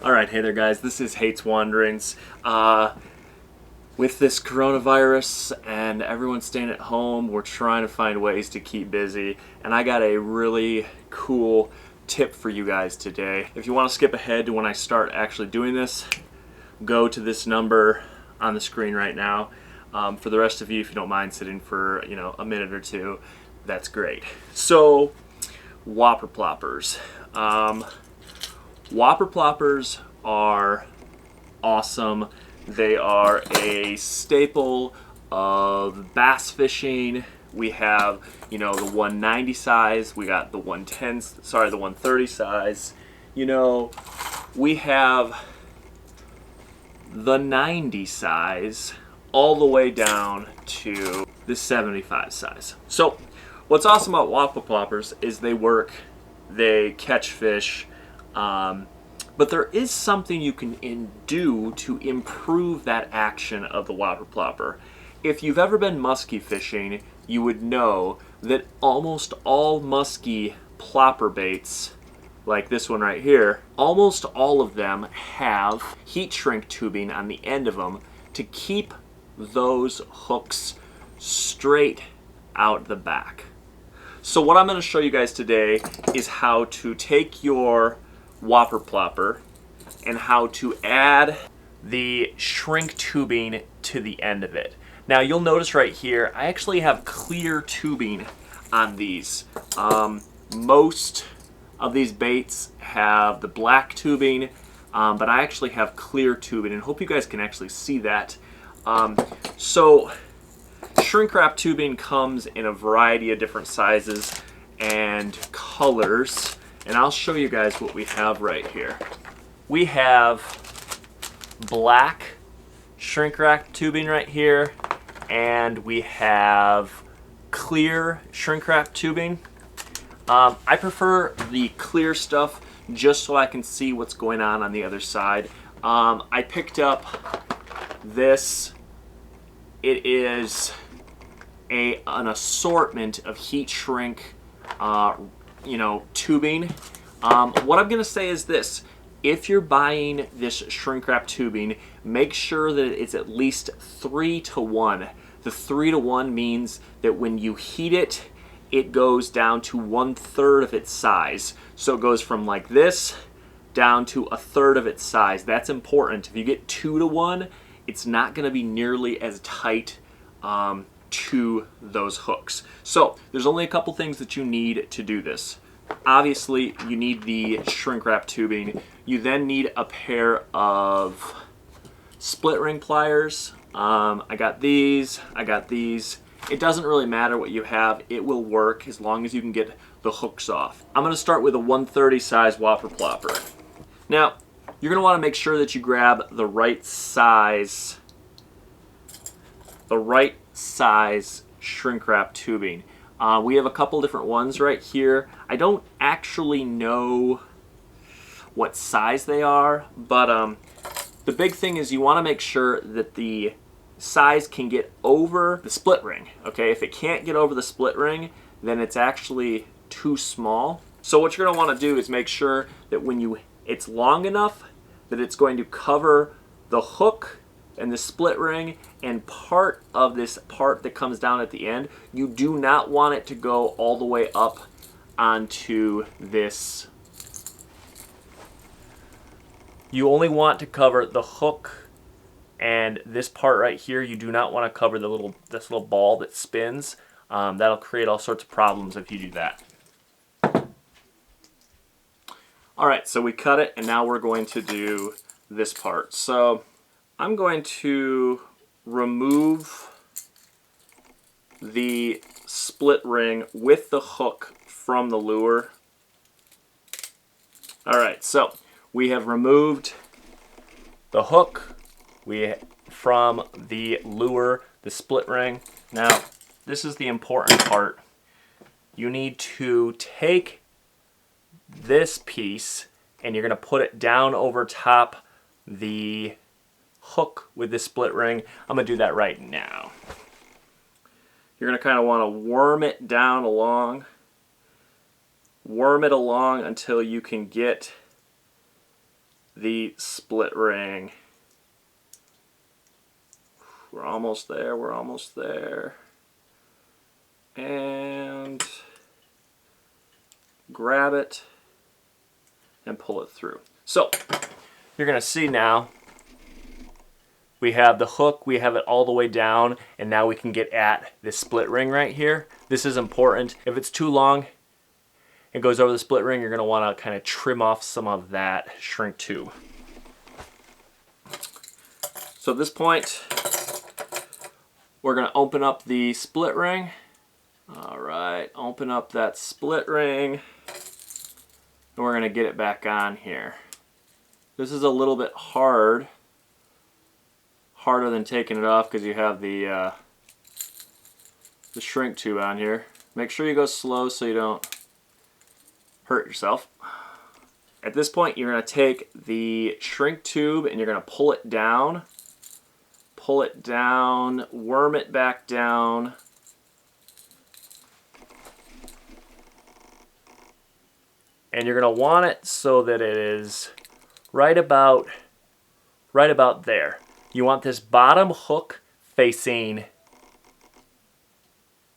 Alright, hey there guys, this is Haight's Wanderings. With this coronavirus and everyone staying at home, we're trying to find ways to keep busy, and I got a really cool tip for you guys today. If you want to skip ahead to when I start actually doing this, go to this number on the screen right now. For the rest of you, if you don't mind sitting for a minute or two, that's great. So, Whopper Ploppers. Whopper Ploppers are awesome. They are a staple of bass fishing. We have, the 190 size. We got the 130 size. We have the 90 size all the way down to the 75 size. So, what's awesome about Whopper Ploppers is they work, they catch fish, but there is something you can do to improve that action of the Whopper Plopper. If you've ever been muskie fishing, you would know that almost all muskie plopper baits, like this one right here, almost all of them have heat shrink tubing on the end of them to keep those hooks straight out the back. So what I'm going to show you guys today is how to take your Whopper Plopper and how to add the shrink tubing to the end of it. Now you'll notice right here, I actually have clear tubing on these. Most of these baits have the black tubing, but I actually have clear tubing, and hope you guys can actually see that. So shrink wrap tubing comes in a variety of different sizes and colors, and I'll show you guys what we have right here. We have black shrink wrap tubing right here, and we have clear shrink wrap tubing. I prefer the clear stuff just so I can see what's going on the other side. I picked up this. It is an assortment of heat shrink tubing. What I'm gonna say is this: if you're buying this shrink wrap tubing, make sure that it's at least 3-to-1. The 3-to-1 means that when you heat it, it goes down to 1/3 of its size. So it goes from like this down to 1/3 of its size. That's important. If you get 2-to-1, it's not gonna be nearly as tight to those hooks. So there's only a couple things that you need to do this. Obviously, you need the shrink wrap tubing. You then need a pair of split ring pliers. I got these. It doesn't really matter what you have. It will work as long as you can get the hooks off. I'm going to start with a 130 size Whopper Plopper. Now, you're going to want to make sure that you grab the right size shrink wrap tubing. We have a couple different ones right here. I don't actually know what size they are, but the big thing is you want to make sure that the size can get over the split ring. Okay, if it can't get over the split ring, then it's actually too small. So what you're going to want to do is make sure that when it's long enough that it's going to cover the hook and the split ring and part of this part that comes down at the end. You do not want it to go all the way up onto this. You only want to cover the hook and this part right here. You do not want to cover this little ball that spins. That'll create all sorts of problems if you do that. Alright, so we cut it, and now we're going to do this part. So I'm going to remove the split ring with the hook from the lure. Alright, so we have removed the hook from the lure, the split ring. Now, this is the important part. You need to take this piece and you're going to put it down over top the hook with the split ring. I'm going to do that right now. You're going to kind of want to worm it down along. Worm it along until you can get the split ring. We're almost there, we're almost there. And grab it and pull it through. So you're gonna see now we have the hook, we have it all the way down, and now we can get at this split ring right here. This is important. If it's too long, it goes over the split ring, you're gonna wanna kind of trim off some of that shrink tube. So at this point, we're gonna open up the split ring. All right, open up that split ring, and we're gonna get it back on here. This is a little bit harder than taking it off because you have the shrink tube on here. Make sure you go slow so you don't hurt yourself. At this point, you're gonna take the shrink tube and you're gonna pull it down, worm it back down. And you're going to want it so that it is right about there. You want this bottom hook facing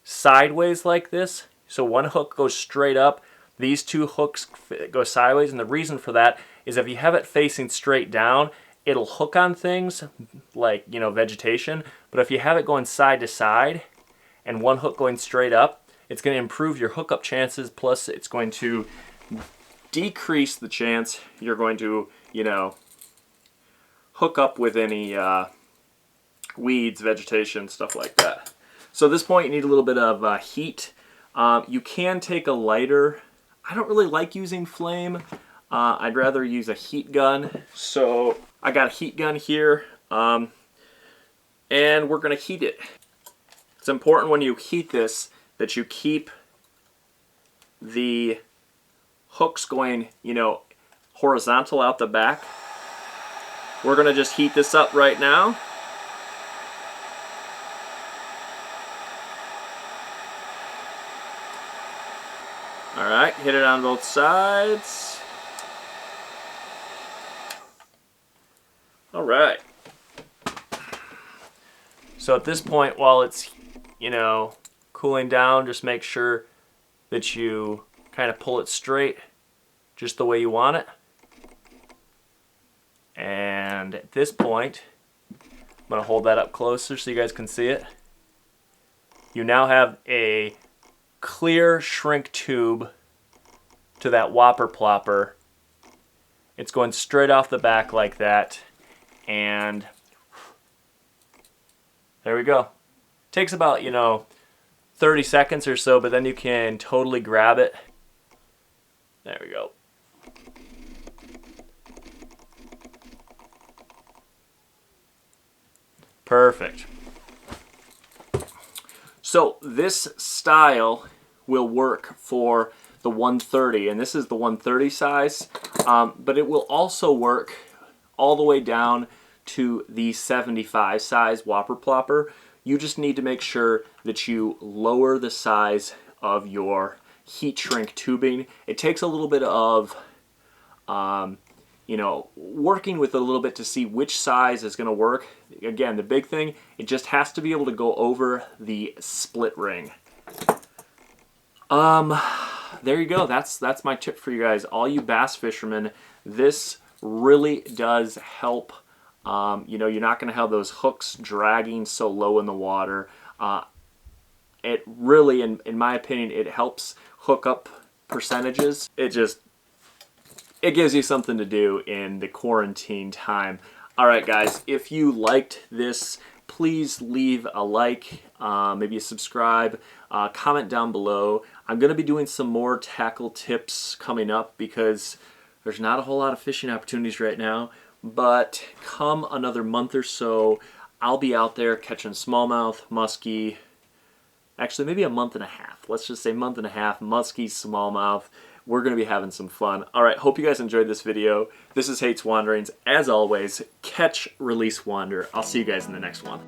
sideways like this. So one hook goes straight up. These two hooks go sideways. And the reason for that is if you have it facing straight down, it'll hook on things like, you know, vegetation. But if you have it going side to side and one hook going straight up, it's going to improve your hookup chances. Plus, it's going to decrease the chance you're going to, you know, hook up with any weeds, vegetation, stuff like that. So at this point, you need a little bit of heat. You can take a lighter. I don't really like using flame. I'd rather use a heat gun. So I got a heat gun here, and we're going to heat it. It's important when you heat this that you keep the hooks going, you know, horizontal out the back. We're going to just heat this up right now. All right, hit it on both sides. All right. So at this point, while it's, you know, cooling down, just make sure that you kind of pull it straight just the way you want it. And at this point, I'm going to hold that up closer so you guys can see it. You now have a clear shrink tube to that Whopper Plopper. It's going straight off the back like that. And there we go. Takes about, you know, 30 seconds or so, but then you can totally grab it. There we go. Perfect. So this style will work for the 130, and this is the 130 size, but it will also work all the way down to the 75 size Whopper Plopper. You just need to make sure that you lower the size of your heat shrink tubing. It takes a little bit of, you know, working with it a little bit to see which size is going to work. Again, the big thing, it just has to be able to go over the split ring. There you go. That's my tip for you guys. All you bass fishermen, this really does help. You know, you're not going to have those hooks dragging so low in the water. It really, in my opinion, it helps hook up percentages. It gives you something to do in the quarantine time. All right, guys, if you liked this, please leave a like, maybe a subscribe, comment down below. I'm going to be doing some more tackle tips coming up because there's not a whole lot of fishing opportunities right now. But come another month or so, I'll be out there catching smallmouth, muskie. Actually, maybe a month and a half. Let's just say month and a half, muskie, smallmouth. We're going to be having some fun. All right, hope you guys enjoyed this video. This is Haight's Wanderings. As always, catch, release, wander. I'll see you guys in the next one.